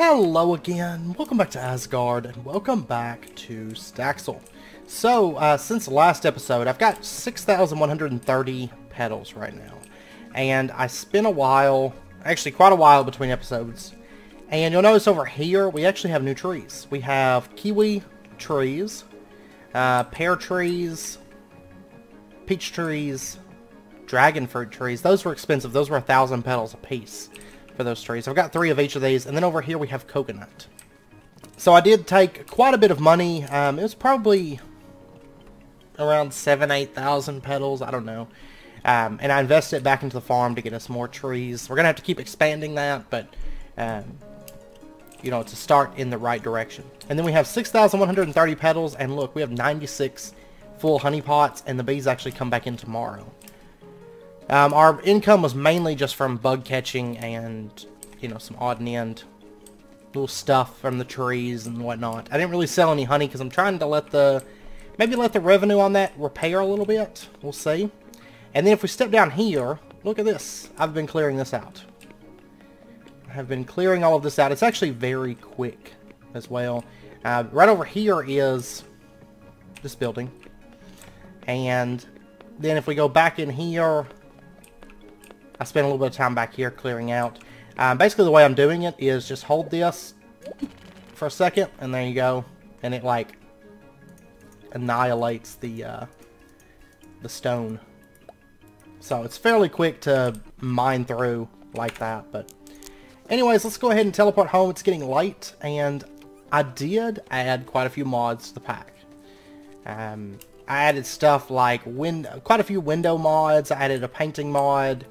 Hello again, welcome back to Asgard, and welcome back to Staxel. So, since the last episode, I've got 6,130 petals right now. And I spent a while, actually quite a while between episodes. And you'll notice over here, we actually have new trees. We have kiwi trees, pear trees, peach trees, dragon fruit trees. Those were expensive, those were 1,000 petals a piece. For those trees. I've got 3 of each of these, and then over here we have coconut. So I did take quite a bit of money. It was probably around 8,000 petals, I don't know. And I invested it back into the farm to get us more trees. We're gonna have to keep expanding that, but you know, to start in the right direction. And then we have 6,130 petals, and look, we have 96 full honey pots, and the bees actually come back in tomorrow. Our income was mainly just from bug catching and, you know, some odd and end little stuff from the trees and whatnot. I didn't really sell any honey because I'm trying to maybe let the revenue on that repair a little bit. We'll see. And then if we step down here, look at this. I've been clearing this out. I have been clearing all of this out. It's actually very quick as well. Right over here is this building. And then if we go back in here, I spent a little bit of time back here clearing out. Basically the way I'm doing it is just hold this for a second, and there you go. And it like annihilates the stone. So it's fairly quick to mine through like that. But anyways, let's go ahead and teleport home. It's getting late, and I did add quite a few mods to the pack. I added stuff like quite a few window mods. I added a painting mod.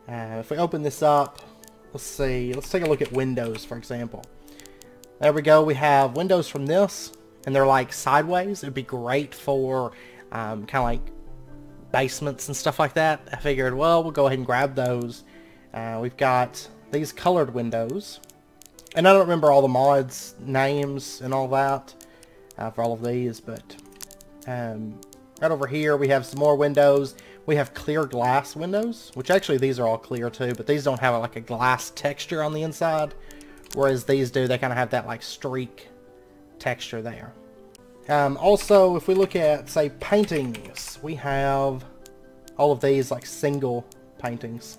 If we open this up, let's see, let's take a look at windows, for example. There we go, we have windows from this, and they're like sideways. It'd be great for kind of like basements and stuff like that. I figured, well, we'll go ahead and grab those. We've got these colored windows, and I don't remember all the mods, names, and all that for all of these, but right over here we have some more windows. We have clear glass windows, which actually these are all clear too, but these don't have like a glass texture on the inside, whereas these do. They kind of have that like streak texture there. Also, if we look at, say, paintings, we have all of these like single paintings.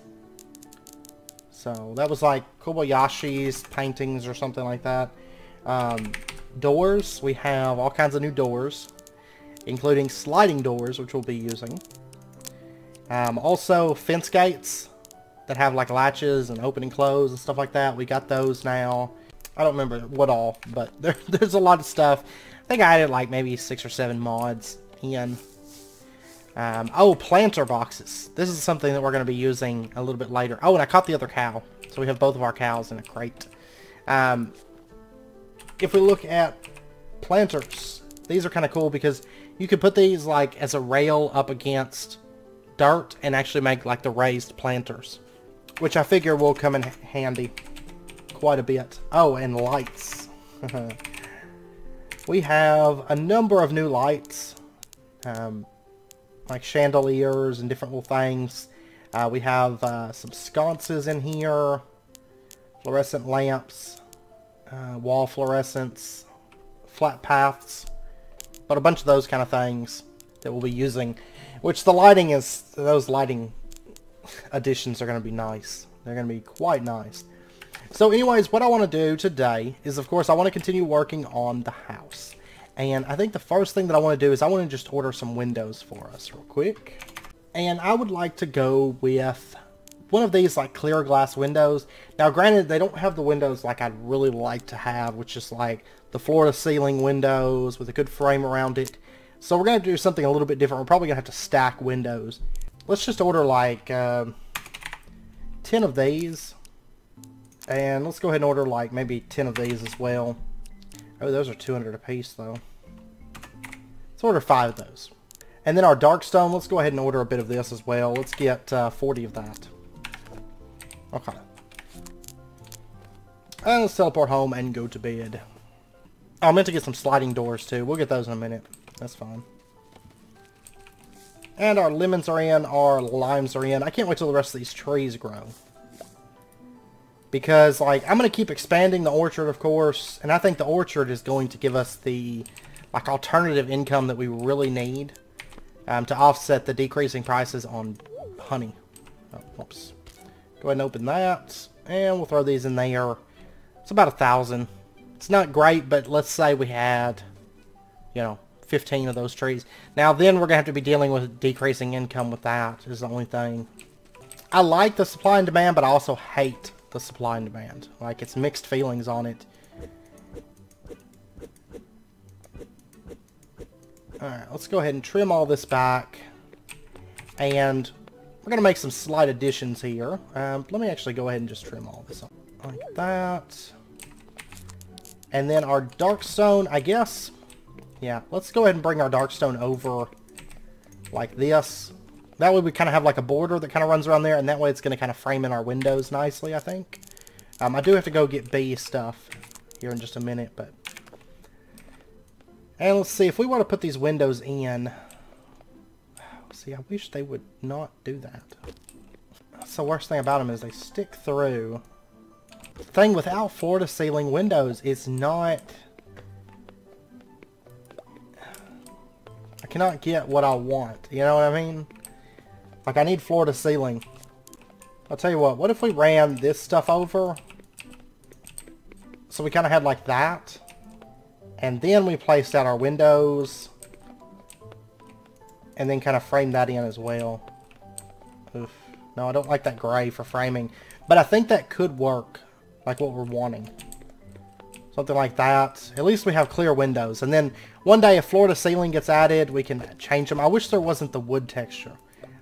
So that was like Kobayashi's paintings or something like that. Doors, we have all kinds of new doors, including sliding doors, which we'll be using. Also fence gates that have like latches and open and close and stuff like that. We got those now. I don't remember what all, but there's a lot of stuff. I think I added like maybe 6 or 7 mods in. Oh, planter boxes. This is something that we're going to be using a little bit later. Oh, and I caught the other cow. So we have both of our cows in a crate. If we look at planters, these are kind of cool because you could put these like as a rail up against dirt and actually make like the raised planters, which I figure will come in handy quite a bit. Oh, and lights. We have a number of new lights, like chandeliers and different little things. We have some sconces in here, fluorescent lamps, wall fluorescents, flat paths, but a bunch of those kind of things that we'll be using. Which the lighting is, those lighting additions are going to be nice. They're going to be quite nice. So anyways, what I want to do today is, of course, I want to continue working on the house. And I think the first thing that I want to do is I want to just order some windows for us real quick. And I would like to go with one of these like clear glass windows. Now granted, they don't have the windows like I'd really like to have, which is like the floor to ceiling windows with a good frame around it. So we're going to do something a little bit different. We're probably going to have to stack windows. Let's just order like 10 of these. And let's go ahead and order like maybe 10 of these as well. Oh, those are 200 a piece though. Let's order 5 of those. And then our dark stone, let's go ahead and order a bit of this as well. Let's get 40 of that. Okay. And let's teleport home and go to bed. Oh, I meant to get some sliding doors too. We'll get those in a minute. That's fine. And our lemons are in, our limes are in. I can't wait till the rest of these trees grow. Because, like, I'm going to keep expanding the orchard, of course, and I think the orchard is going to give us the, like, alternative income that we really need to offset the decreasing prices on honey. Oh, whoops. Go ahead and open that, and we'll throw these in there. It's about 1,000. It's not great, but let's say we had, you know, 15 of those trees. Now, then we're going to have to be dealing with decreasing income with that, is the only thing. I like the supply and demand, but I also hate the supply and demand. Like, it's mixed feelings on it. Alright, let's go ahead and trim all this back. And we're going to make some slight additions here. Let me actually go ahead and just trim all this up. Like that. And then our darkstone, I guess. Yeah, let's go ahead and bring our darkstone over like this. That way we kind of have like a border that kind of runs around there, and that way it's going to kind of frame in our windows nicely, I think. I do have to go get bee stuff here in just a minute, but... And let's see, if we want to put these windows in... See, I wish they would not do that. That's the worst thing about them is they stick through. The thing without floor-to-ceiling windows is not... I cannot get what I want, you know what I mean? Like, I need floor-to-ceiling. I'll tell you what if we ran this stuff over? So we kind of had like that. And then we placed out our windows. And then kind of framed that in as well. Oof. No, I don't like that gray for framing. But I think that could work. Like what we're wanting. Something like that. At least we have clear windows. And then one day if floor-to-ceiling gets added, we can change them. I wish there wasn't the wood texture.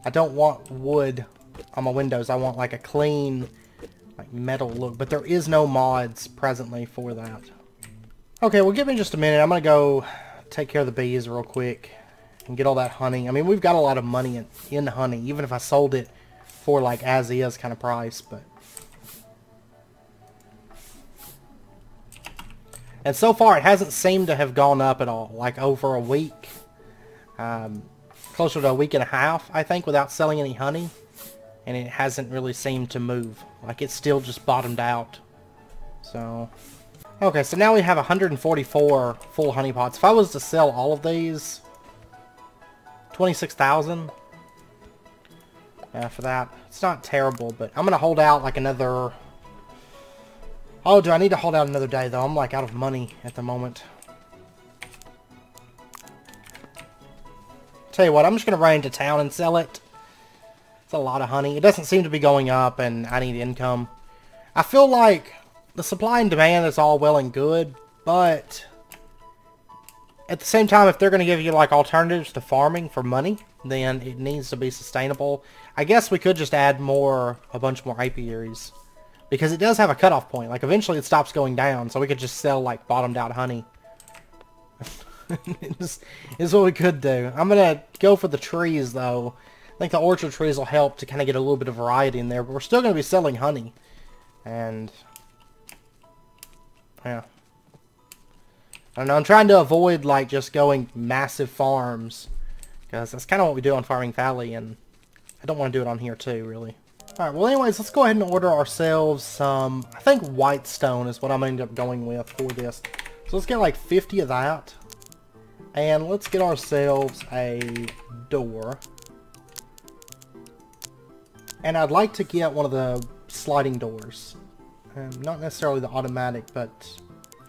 I don't want wood on my windows. I want like a clean, like metal look. But there is no mods presently for that. Okay, well give me just a minute. I'm going to go take care of the bees real quick. And get all that honey. I mean, we've got a lot of money in honey. Even if I sold it for like as is kind of price. But and so far it hasn't seemed to have gone up at all. Like over a week. Closer to a week and a half, I think, without selling any honey. And it hasn't really seemed to move. Like, it's still just bottomed out. So... Okay, so now we have 144 full honey pots. If I was to sell all of these... 26,000. Yeah, for that. It's not terrible, but I'm going to hold out like another... Oh, do I need to hold out another day, though? I'm, like, out of money at the moment. Tell you what, I'm just going to run into town and sell it. It's a lot of honey. It doesn't seem to be going up, and I need income. I feel like the supply and demand is all well and good, but at the same time, if they're going to give you like alternatives to farming for money, then it needs to be sustainable. I guess we could just add a bunch more apiaries, because it does have a cutoff point. Like eventually it stops going down, so we could just sell like bottomed out honey. Is what we could do. I'm going to go for the trees, though. I think the orchard trees will help to kind of get a little bit of variety in there. But we're still going to be selling honey. And... yeah. I don't know. I'm trying to avoid, like, just going massive farms. Because that's kind of what we do on Farming Valley. And I don't want to do it on here, too, really. Alright, well, anyways, let's go ahead and order ourselves some... I think white stone is what I'm going to end up going with for this. So let's get, like, 50 of that. And let's get ourselves a door. And I'd like to get one of the sliding doors. Not necessarily the automatic, but...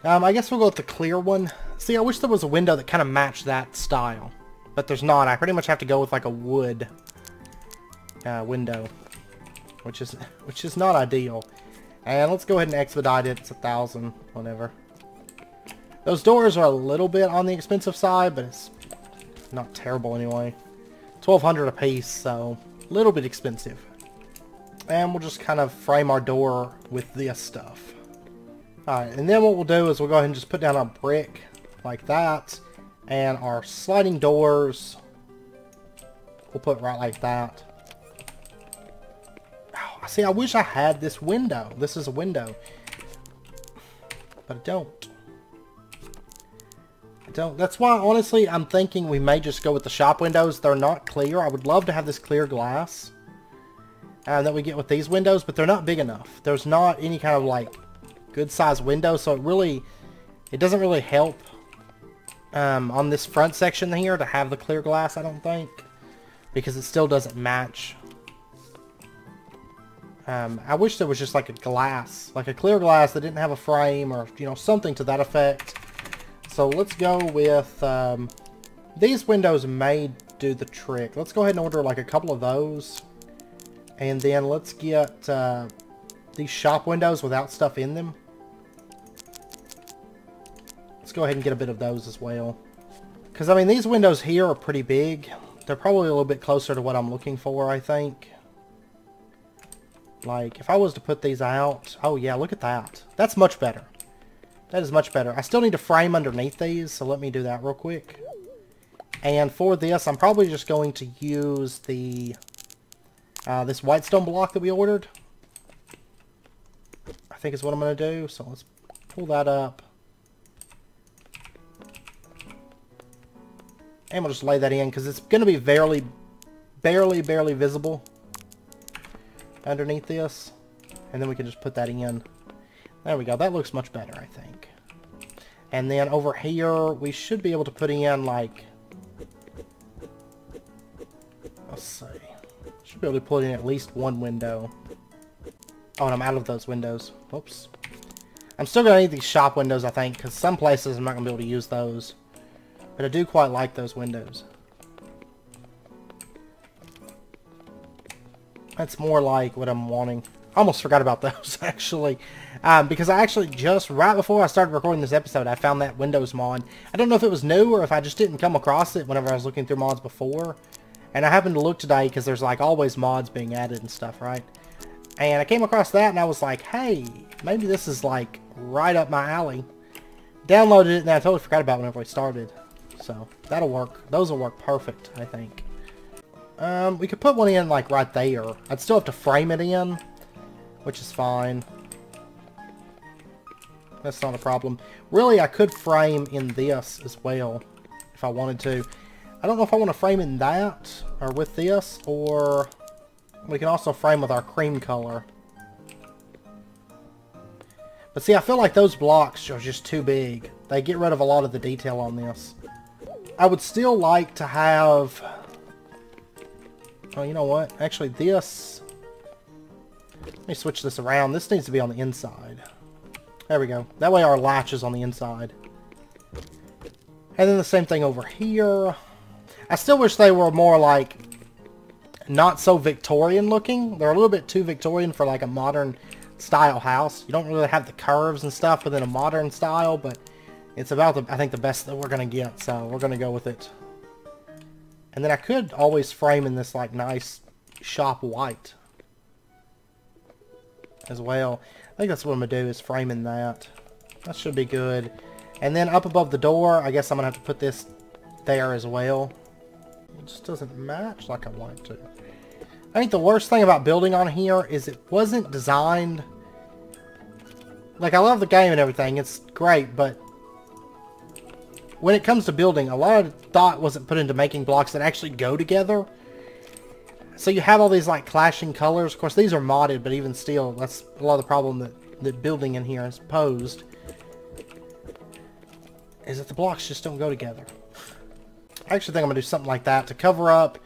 I guess we'll go with the clear one. See, I wish there was a window that kind of matched that style. But there's not. I pretty much have to go with like a wood window. Which is not ideal. And let's go ahead and expedite it. It's 1,000, whatever. Those doors are a little bit on the expensive side, but it's not terrible anyway. 1,200 a piece, so a little bit expensive. And we'll just kind of frame our door with this stuff. Alright, and then what we'll do is we'll go ahead and just put down our brick like that. And our sliding doors, we'll put right like that. Oh, see, I wish I had this window. This is a window. But I don't. That's why, honestly, I'm thinking we may just go with the shop windows. They're not clear. I would love to have this clear glass. that we get with these windows, but they're not big enough. There's not any kind of like good sized window, so it doesn't really help on this front section here to have the clear glass, I don't think, because it still doesn't match. I wish there was just like a glass, like a clear glass that didn't have a frame, or you know, something to that effect. So let's go with these windows may do the trick. Let's go ahead and order like a couple of those, and then let's get these shop windows without stuff in them. Let's go ahead and get a bit of those as well, because I mean these windows here are pretty big. They're probably a little bit closer to what I'm looking for, I think. Like, if I was to put these out... Oh, yeah, look at that. That's much better. That is much better. I still need to frame underneath these, so let me do that real quick. And for this, I'm probably just going to use the... this white stone block that we ordered. I think is what I'm going to do. So let's pull that up. And we'll just lay that in, because it's going to be barely visible underneath this, and then we can just put that in. There we go. That looks much better, I think. And then over here we should be able to put in like, let's see, should be able to put in at least one window. Oh, and I'm out of those windows. Whoops. I'm still gonna need these shop windows, I think, because some places I'm not gonna be able to use those, but I do quite like those windows. That's more like what I'm wanting. I almost forgot about those, actually. Because I actually just, right before I started recording this episode, I found that Windows mod. I don't know if it was new or if I just didn't come across it whenever I was looking through mods before. And I happened to look today because there's like always mods being added and stuff, right? And I came across that and I was like, hey, maybe this is like right up my alley. Downloaded it and I totally forgot about it whenever we started. So that'll work. Those will work perfect, I think. We could put one in like right there. I'd still have to frame it in, which is fine. That's not a problem. Really, I could frame in this as well if I wanted to. I don't know if I want to frame in that or with this, or we can also frame with our cream color. But see, I feel like those blocks are just too big. They get rid of a lot of the detail on this. I would still like to have... Oh, you know what? Actually, this... Let me switch this around. This needs to be on the inside. There we go. That way our latch is on the inside. And then the same thing over here. I still wish they were more like... not so Victorian looking. They're a little bit too Victorian for like a modern style house. You don't really have the curves and stuff within a modern style, but it's about, I think, the best that we're going to get. So we're going to go with it. And then I could always frame in this like nice shop white as well. I think that's what I'm going to do, is frame in that. That should be good. And then up above the door, I guess I'm going to have to put this there as well. It just doesn't match like I want it to. I think the worst thing about building on here is it wasn't designed... Like, I love the game and everything. It's great, but... when it comes to building, a lot of thought wasn't put into making blocks that actually go together. So you have all these like clashing colors. Of course, these are modded, but even still, that's a lot of the problem that building in here has posed. Is that the blocks just don't go together. I actually think I'm going to do something like that to cover up.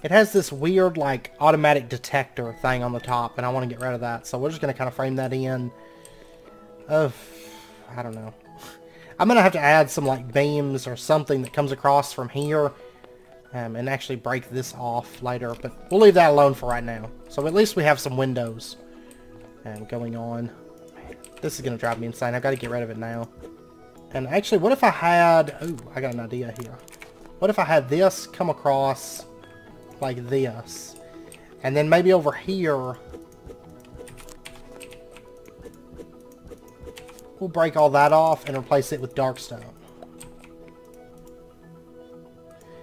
It has this weird like automatic detector thing on the top, and I want to get rid of that. So we're just going to kind of frame that in. I don't know. I'm going to have to add some like beams or something that comes across from here and actually break this off later. But we'll leave that alone for right now. So at least we have some windows going on. This is going to drive me insane. I've got to get rid of it now. And actually, what if I had... Ooh, I got an idea here. What if I had this come across like this? And then maybe over here... we'll break all that off and replace it with dark stone.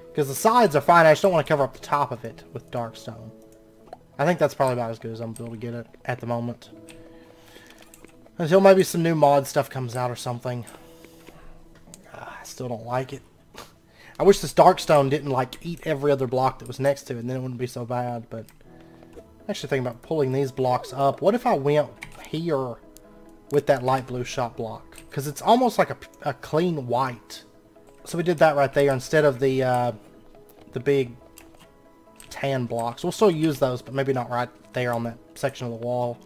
Because the sides are fine, I just don't want to cover up the top of it with dark stone. I think that's probably about as good as I'm able to get it at the moment. Until maybe some new mod stuff comes out or something. I still don't like it. I wish this dark stone didn't like eat every other block that was next to it, and then it wouldn't be so bad, but Actually thinking about pulling these blocks up. What if I went here with that light blue shop block? Because it's almost like a clean white. So we did that right there instead of the big tan blocks. We'll still use those, but maybe not right there on that section of the wall.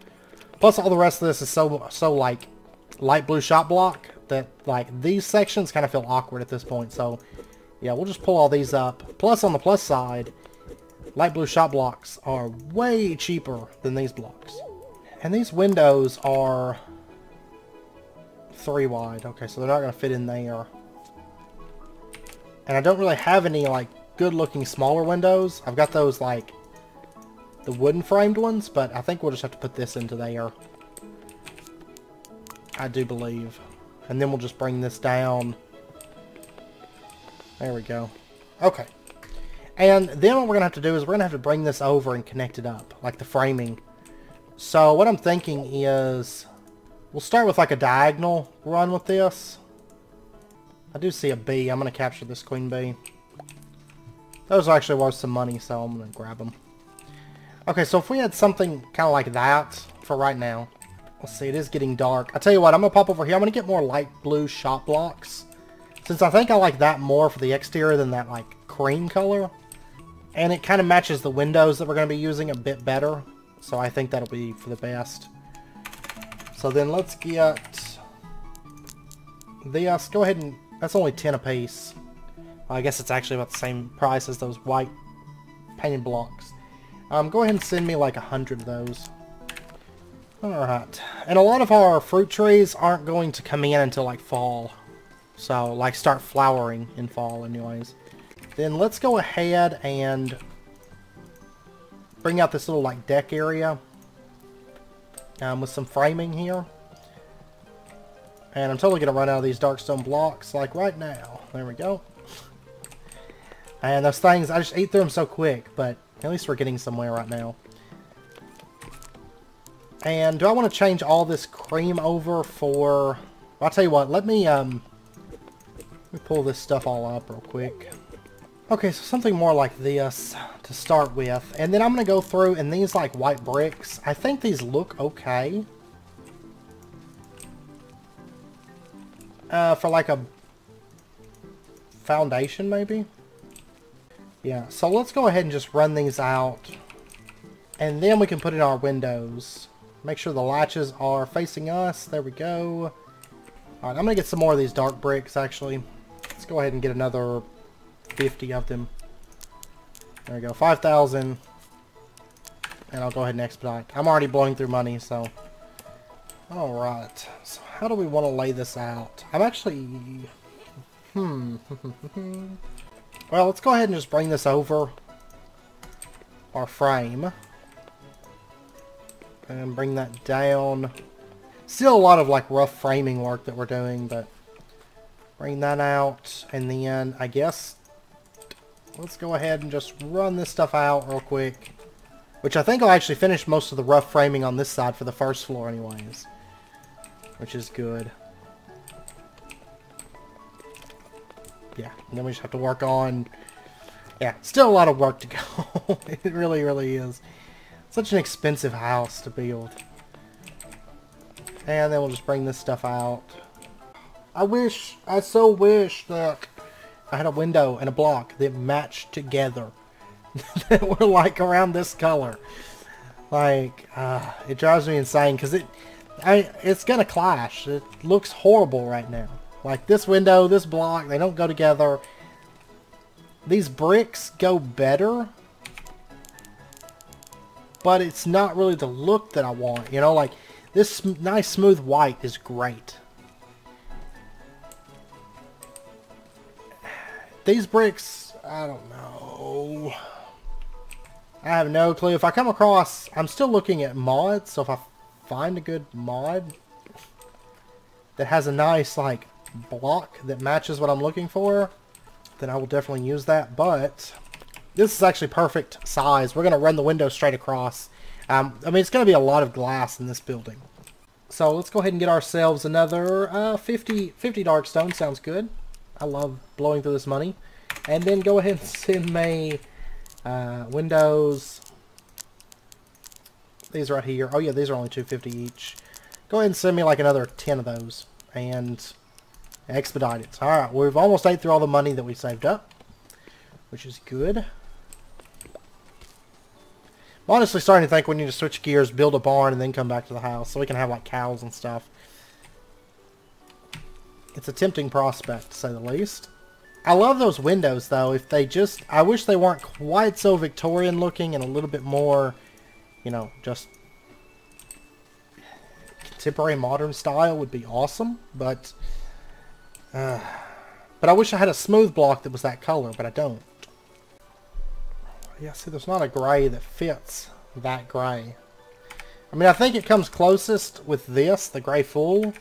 Plus all the rest of this is so like light blue shop block that like these sections kind of feel awkward at this point. So yeah, we'll just pull all these up. Plus on the plus side, light blue shop blocks are way cheaper than these blocks. And these windows are 3 wide. Okay, so they're not going to fit in there. And I don't really have any like good looking smaller windows. I've got those like the wooden framed ones, but I think we'll just have to put this into there. I do believe. And then we'll just bring this down. There we go. Okay. And then what we're going to have to do is we're going to have to bring this over and connect it up, like the framing. So what I'm thinking is we'll start with like a diagonal run with this. I do see a bee. I'm going to capture this queen bee. Those are actually worth some money, so I'm going to grab them. Okay, so if we had something kind of like that for right now. Let's see, it is getting dark. I'll tell you what, I'm going to pop over here. I'm going to get more light blue shop blocks. Since I think I like that more for the exterior than that like cream color. And it kind of matches the windows that we're going to be using a bit better. So I think that'll be for the best. So then let's get this. Go ahead and... That's only 10 a piece. I guess it's actually about the same price as those white painted blocks. Go ahead and send me like 100 of those. Alright. And a lot of our fruit trees aren't going to come in until like fall. So, like, start flowering in fall anyways. Then let's go ahead and bring out this little, like, deck area. With some framing here. And I'm totally going to run out of these dark stone blocks, like, right now. There we go. And those things, I just ate through them so quick, but at least we're getting somewhere right now. And do I want to change all this cream over for... Well, I'll tell you what, let me pull this stuff all up real quick. Okay, so something more like this to start with. And then I'm going to go through, and these like white bricks, I think these look okay. For like a foundation maybe? Yeah, so let's go ahead and just run these out. And then we can put in our windows. Make sure the latches are facing us. There we go. Alright, I'm going to get some more of these dark bricks actually. Let's go ahead and get another 50 of them. There we go, 5,000. And I'll go ahead and expedite. I'm already blowing through money, so... Alright, so how do we want to lay this out? I'm actually... Well, let's go ahead and just bring this over our frame. And bring that down. Still a lot of like rough framing work that we're doing, but... Bring that out, and then, I guess, let's go ahead and just run this stuff out real quick. Which I think I'll actually finish most of the rough framing on this side for the first floor anyways. Which is good. Yeah, and then we just have to work on... Yeah, still a lot of work to go. It really, really is. Such an expensive house to build. And then we'll just bring this stuff out. I so wish that I had a window and a block that matched together. That were like around this color. Like, it drives me insane because it's gonna clash. It looks horrible right now. Like this window, this block, they don't go together. These bricks go better. But it's not really the look that I want. You know, like this nice smooth white is great. These bricks, I don't know. I have no clue. If I come across, I'm still looking at mods, so if I find a good mod that has a nice, like, block that matches what I'm looking for, then I will definitely use that. But this is actually perfect size. We're going to run the window straight across. I mean, it's going to be a lot of glass in this building. So let's go ahead and get ourselves another 50 dark stone. Sounds good. I love blowing through this money. And then go ahead and send me windows These right here. Oh yeah, these are only $2.50 each. Go ahead and send me like another 10 of those. And expedite it. Alright, we've almost ate through all the money that we saved up, which is good. I'm honestly starting to think we need to switch gears, build a barn, and then come back to the house so we can have like cows and stuff. It's a tempting prospect, to say the least. I love those windows, though. If they just... I wish they weren't quite so Victorian looking and a little bit more, you know, just contemporary modern style would be awesome. But I wish I had a smooth block that was that color, but I don't. Yeah, see, there's not a gray that fits that gray. I mean, I think it comes closest with this, the gray full,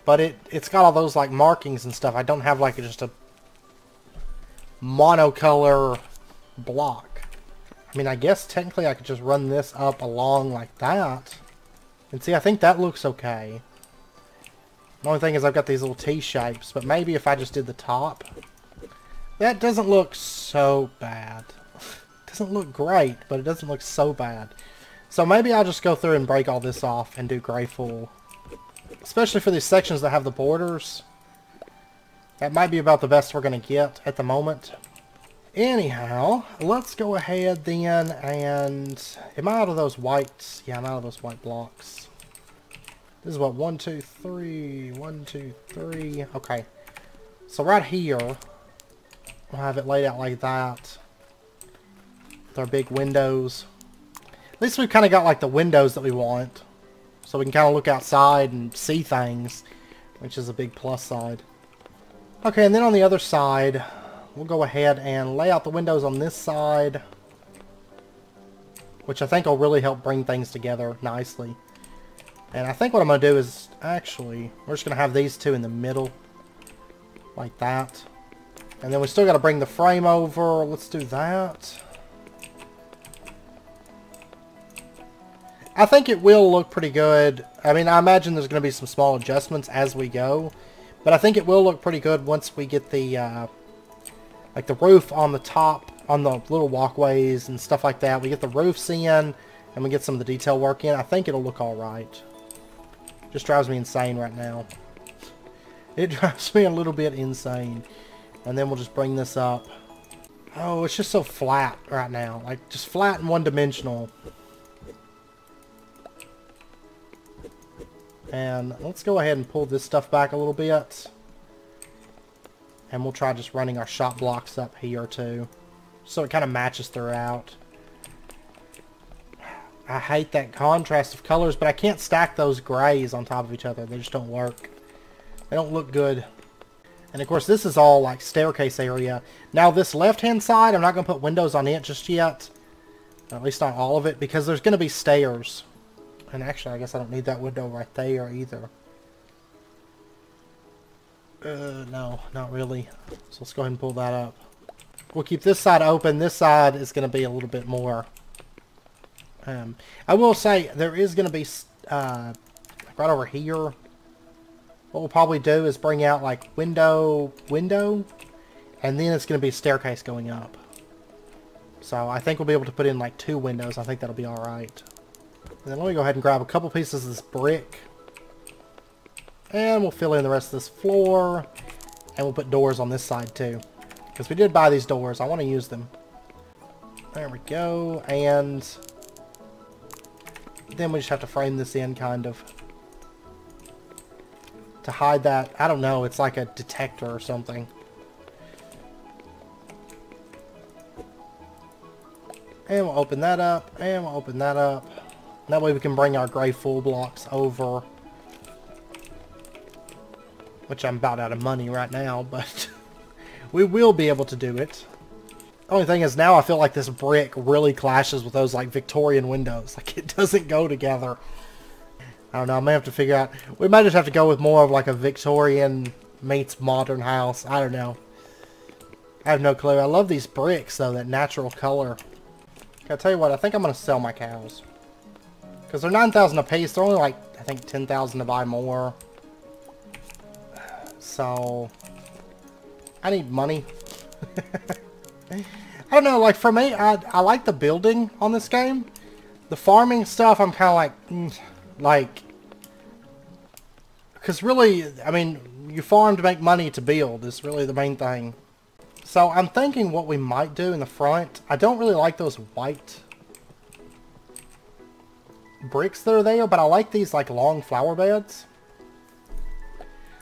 but it's got all those, like, markings and stuff. I don't have, like, just a monocolor block. I mean, I guess technically I could just run this up along like that. And see, I think that looks okay. The only thing is I've got these little T-shapes, but maybe if I just did the top. That doesn't look so bad. It doesn't look great, but it doesn't look so bad. So maybe I'll just go through and break all this off and do gray full. Especially for these sections that have the borders. That might be about the best we're going to get at the moment. Anyhow, let's go ahead then and... Am I out of those whites? Yeah, I'm out of those white blocks. This is what, 1, 2, 3, 1, 2, 3. Okay. So right here, we'll have it laid out like that. With our big windows. At least we've kind of got like the windows that we want. So we can kind of look outside and see things. Which is a big plus side. Okay, and then on the other side, we'll go ahead and lay out the windows on this side. Which I think will really help bring things together nicely. And I think what I'm going to do is, actually, we're just going to have these two in the middle. Like that. And then we still got to bring the frame over. Let's do that. I think it will look pretty good. I mean, I imagine there's going to be some small adjustments as we go. But I think it will look pretty good once we get the, like the roof on the top, on the little walkways and stuff like that. We get the roofs in, and we get some of the detail work in. I think it'll look alright. Just drives me insane right now. It drives me a little bit insane. And then we'll just bring this up. Oh, it's just so flat right now. Like, just flat and one-dimensional. And let's go ahead and pull this stuff back a little bit. And we'll try just running our shop blocks up here too. So it kind of matches throughout. I hate that contrast of colors, but I can't stack those grays on top of each other. They just don't work. They don't look good. And of course this is all like staircase area. Now this left hand side, I'm not going to put windows on it just yet. At least not all of it, because there's going to be stairs. And actually, I guess I don't need that window right there either. No, not really. So let's go ahead and pull that up. We'll keep this side open. This side is going to be a little bit more. I will say, there is going to be, right over here. What we'll probably do is bring out, like, window, and then it's going to be a staircase going up. So I think we'll be able to put in, like, 2 windows. I think that'll be alright. And then let me go ahead and grab a couple pieces of this brick. And we'll fill in the rest of this floor. And we'll put doors on this side too. Because we did buy these doors. I want to use them. There we go. And then we just have to frame this in kind of. To hide that. I don't know. It's like a detector or something. And we'll open that up. And we'll open that up. That way we can bring our gray full blocks over. Which I'm about out of money right now, but we will be able to do it. The only thing is now I feel like this brick really clashes with those like Victorian windows. Like it doesn't go together. I don't know, I may have to figure out. We might just have to go with more of like a Victorian meets modern house. I don't know. I have no clue. I love these bricks though, that natural color. I'll tell you what, I think I'm going to sell my cows. Because they're 9,000 a piece. They're only like, I think 10,000 to buy more. So, I need money. I don't know, like for me, I like the building on this game. The farming stuff, I'm kind of like, because really, I mean, you farm to make money to build is really the main thing. So I'm thinking what we might do in the front. I don't really like those white bricks that are there, but I like these like long flower beds.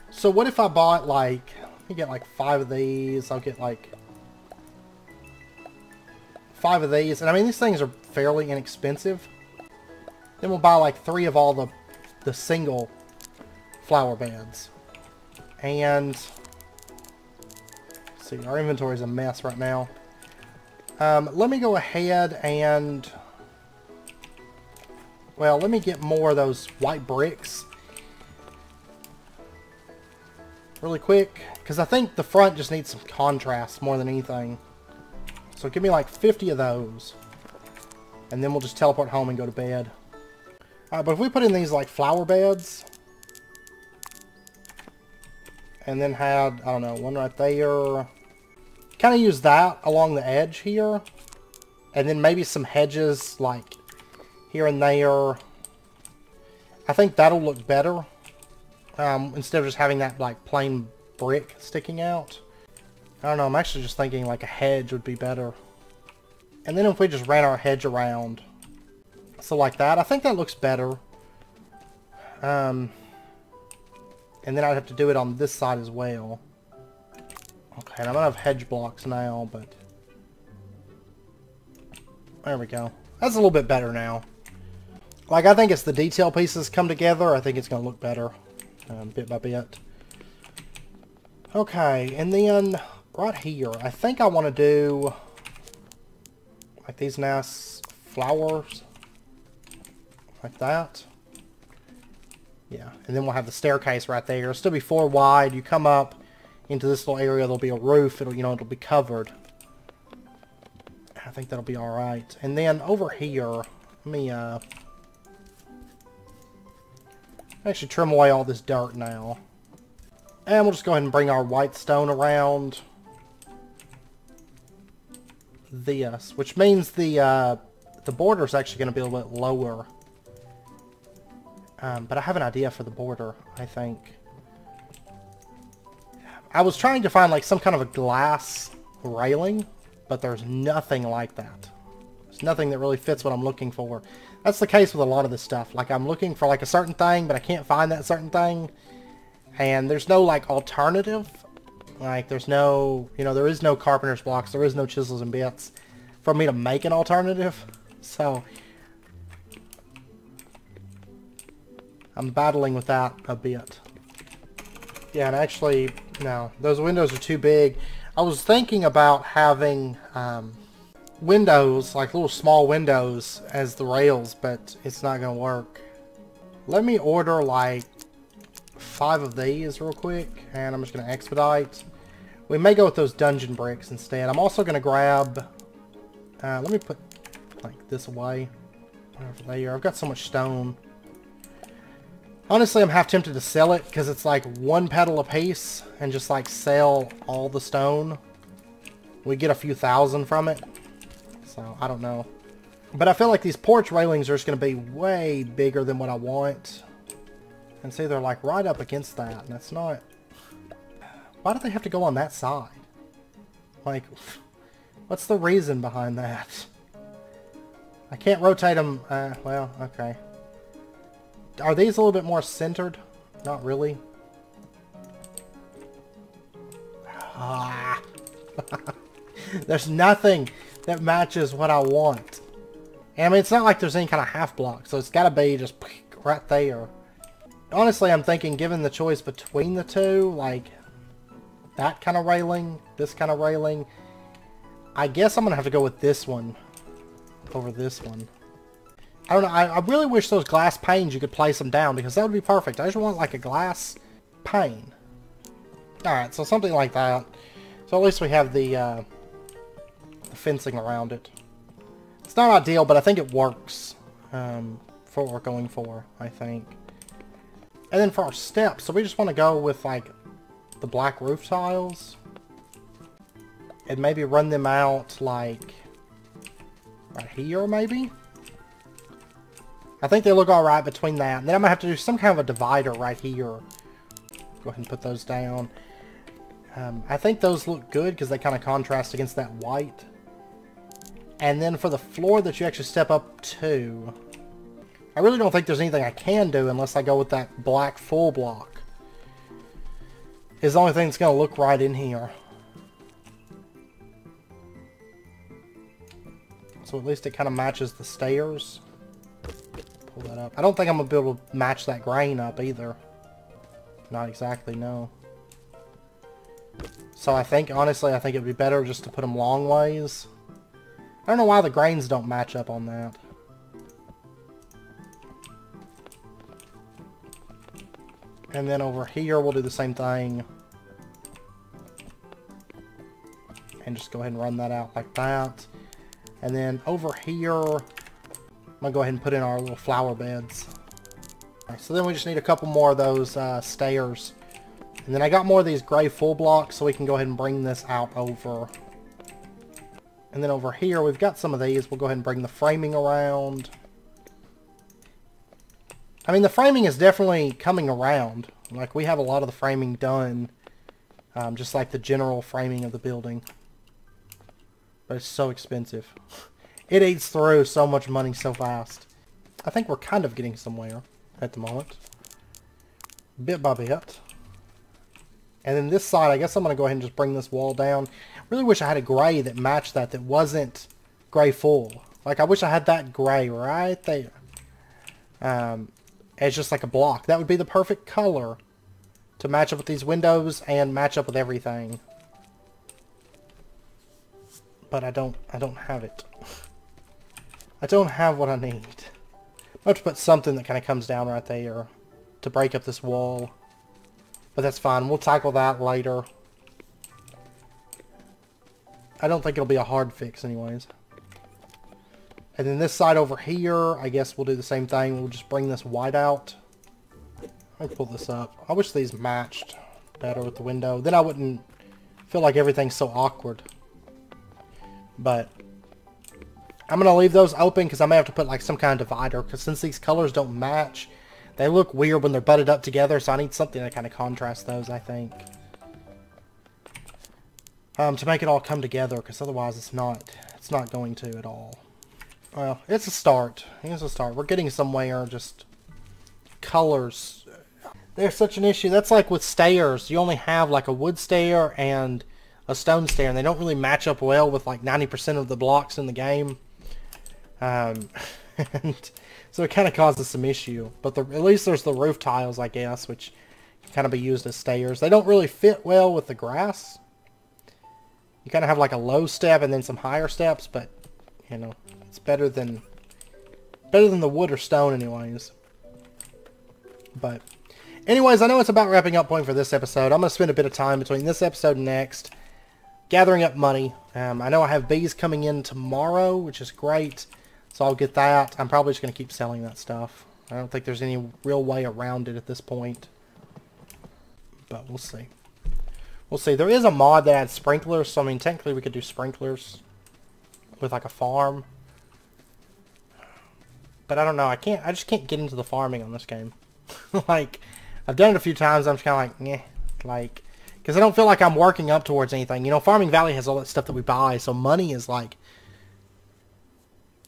So what if I bought like, let me get like 5 of these. I'll get like 5 of these. And I mean, these things are fairly inexpensive. Then we'll buy like 3 of all the single flower beds. And let's see, our inventory is a mess right now. Let me go ahead and, well, let me get more of those white bricks really quick, because I think the front just needs some contrast more than anything. So give me like 50 of those, and then we'll just teleport home and go to bed. Alright, but if we put in these like flower beds, and then had, I don't know, one right there, kind of use that along the edge here, and then maybe some hedges like here and there. I think that'll look better, instead of just having that like plain brick sticking out. I don't know, I'm actually just thinking like a hedge would be better. And then if we just ran our hedge around, so like that, I think that looks better. And then I'd have to do it on this side as well. Okay, and I'm gonna have hedge blocks now, but there we go. That's a little bit better now. Like, I think as the detail pieces come together, I think it's gonna look better, bit by bit. Okay, and then right here, I think I want to do like these nice flowers, like that. Yeah, and then we'll have the staircase right there. It'll still be 4 wide. You come up into this little area, there'll be a roof. It'll, you know, it'll be covered. I think that'll be all right. And then over here, let me actually trim away all this dirt now. And we'll just go ahead and bring our white stone around this, which means the border is actually going to be a little bit lower. But I have an idea for the border, I think. I was trying to find like some kind of a glass railing, but there's nothing like that. There's nothing that really fits what I'm looking for. That's the case with a lot of this stuff. Like, I'm looking for like a certain thing, but I can't find that certain thing. And there's no like alternative. Like, there's no, you know, there is no carpenter's blocks. There is no chisels and bits for me to make an alternative. So I'm battling with that a bit. Yeah, and actually, no, those windows are too big. I was thinking about having windows, like little small windows as the rails, but it's not going to work. Let me order like 5 of these real quick, and I'm just going to expedite. We may go with those dungeon bricks instead. I'm also going to grab, let me put like this away. Over there. I've got so much stone. Honestly, I'm half tempted to sell it, because it's like 1 petal a piece, and just like sell all the stone. We get a few thousand from it. So, I don't know. But I feel like these porch railings are just going to be way bigger than what I want. And see, they're like right up against that, and that's not... Why do they have to go on that side? Like, what's the reason behind that? I can't rotate them, well, okay. Are these a little bit more centered? Not really. Ah. There's nothing that matches what I want. And I mean, it's not like there's any kind of half block, so it's got to be just right there. Honestly, I'm thinking, given the choice between the two, like that kind of railing, this kind of railing, I guess I'm going to have to go with this one over this one. I don't know, I really wish those glass panes you could place them down, because that would be perfect. I just want like a glass pane. Alright, so something like that. So at least we have the fencing around it. It's not ideal, but I think it works for what we're going for, I think. And then for our steps, so we just want to go with like the black roof tiles. And maybe run them out like right here, maybe? I think they look alright between that. And then I'm going to have to do some kind of a divider right here. Go ahead and put those down. I think those look good because they kind of contrast against that white. And then for the floor that you actually step up to, I really don't think there's anything I can do unless I go with that black full block. It's the only thing that's going to look right in here. So at least it kind of matches the stairs. Pull that up. I don't think I'm going to be able to match that grain up either. Not exactly, no. So I think, honestly, I think it would be better just to put them long ways. I don't know why the grains don't match up on that. And then over here, we'll do the same thing. And just go ahead and run that out like that. And then over here, I'm going to go ahead and put in our little flower beds. Right, so then we just need a couple more of those stairs. And then I got more of these gray full blocks, so we can go ahead and bring this out over. And then over here, we've got some of these. We'll go ahead and bring the framing around. I mean, the framing is definitely coming around. Like, we have a lot of the framing done. Just like the general framing of the building. But it's so expensive. It eats through so much money so fast. I think we're kind of getting somewhere at the moment. Bit by bit. And then this side, I guess I'm going to go ahead and just bring this wall down. Really wish I had a gray that matched that wasn't gray full. Like, I wish I had that gray right there. As just like a block. That would be the perfect color to match up with these windows and match up with everything. But I don't have it. I don't have what I need. I have to put something that kind of comes down right there to break up this wall. But that's fine. We'll tackle that later. I don't think it'll be a hard fix anyways. And then this side over here, I guess we'll do the same thing. We'll just bring this white out. Let me pull this up. I wish these matched better with the window. Then I wouldn't feel like everything's so awkward. But I'm going to leave those open because I may have to put like some kind of divider. Because since these colors don't match, they look weird when they're butted up together. So I need something to kind of contrast those, I think. To make it all come together. Because otherwise it's not going to at all. Well, it's a start. It's a start. We're getting somewhere. Just colors. They're such an issue. That's like with stairs. You only have like a wood stair and a stone stair, and they don't really match up well with like 90% of the blocks in the game. And so it kind of causes some issue. But at least there's the roof tiles, I guess, which can kind of be used as stairs. They don't really fit well with the grass. You kind of have like a low step and then some higher steps, but you know, it's better than the wood or stone anyways. But anyways, I know it's about wrapping up point for this episode. I'm going to spend a bit of time between this episode and next gathering up money. I know I have bees coming in tomorrow, which is great. So I'll get that. I'm probably just going to keep selling that stuff. I don't think there's any real way around it at this point. But we'll see. We'll see. There is a mod that adds sprinklers. So I mean, technically we could do sprinklers with like a farm. But I don't know. I just can't get into the farming on this game. Like, I've done it a few times. I'm just kind of like, like, because I don't feel like I'm working up towards anything. You know, Farming Valley has all that stuff that we buy, so money is like,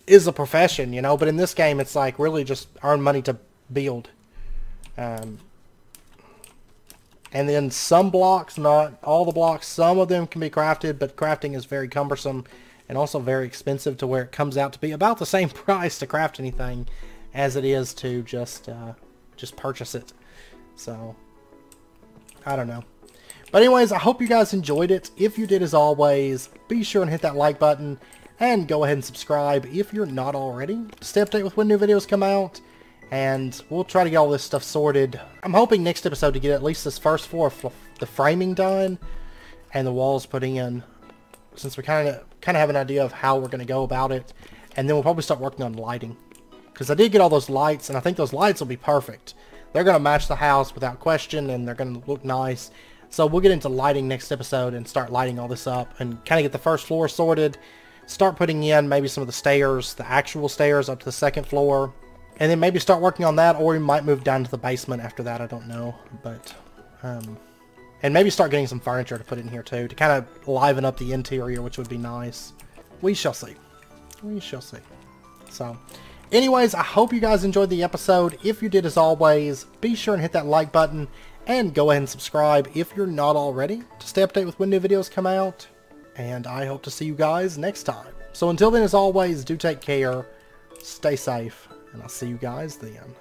is a profession, you know. But in this game, it's like really just earn money to build. And then some blocks, not all the blocks, some of them can be crafted, but crafting is very cumbersome and also very expensive to where it comes out to be about the same price to craft anything as it is to just purchase it. So, I don't know. But anyways, I hope you guys enjoyed it. If you did, as always, be sure and hit that like button and go ahead and subscribe if you're not already. Stay updated with when new videos come out, and we'll try to get all this stuff sorted. I'm hoping next episode to get at least this first floor of the framing done and the walls put in, since we kind of have an idea of how we're going to go about it. And then we'll probably start working on lighting, because I did get all those lights, and I think those lights will be perfect. They're going to match the house without question, and they're going to look nice. So we'll get into lighting next episode and start lighting all this up and kind of get the first floor sorted. Start putting in maybe some of the stairs, the actual stairs up to the second floor. And then maybe start working on that, or we might move down to the basement after that, I don't know. But, and maybe start getting some furniture to put in here too, to kind of liven up the interior, which would be nice. We shall see. We shall see. So, anyways, I hope you guys enjoyed the episode. If you did, as always, be sure and hit that like button, and go ahead and subscribe if you're not already, to stay updated with when new videos come out. And I hope to see you guys next time. So until then, as always, do take care, stay safe, and I'll see you guys then.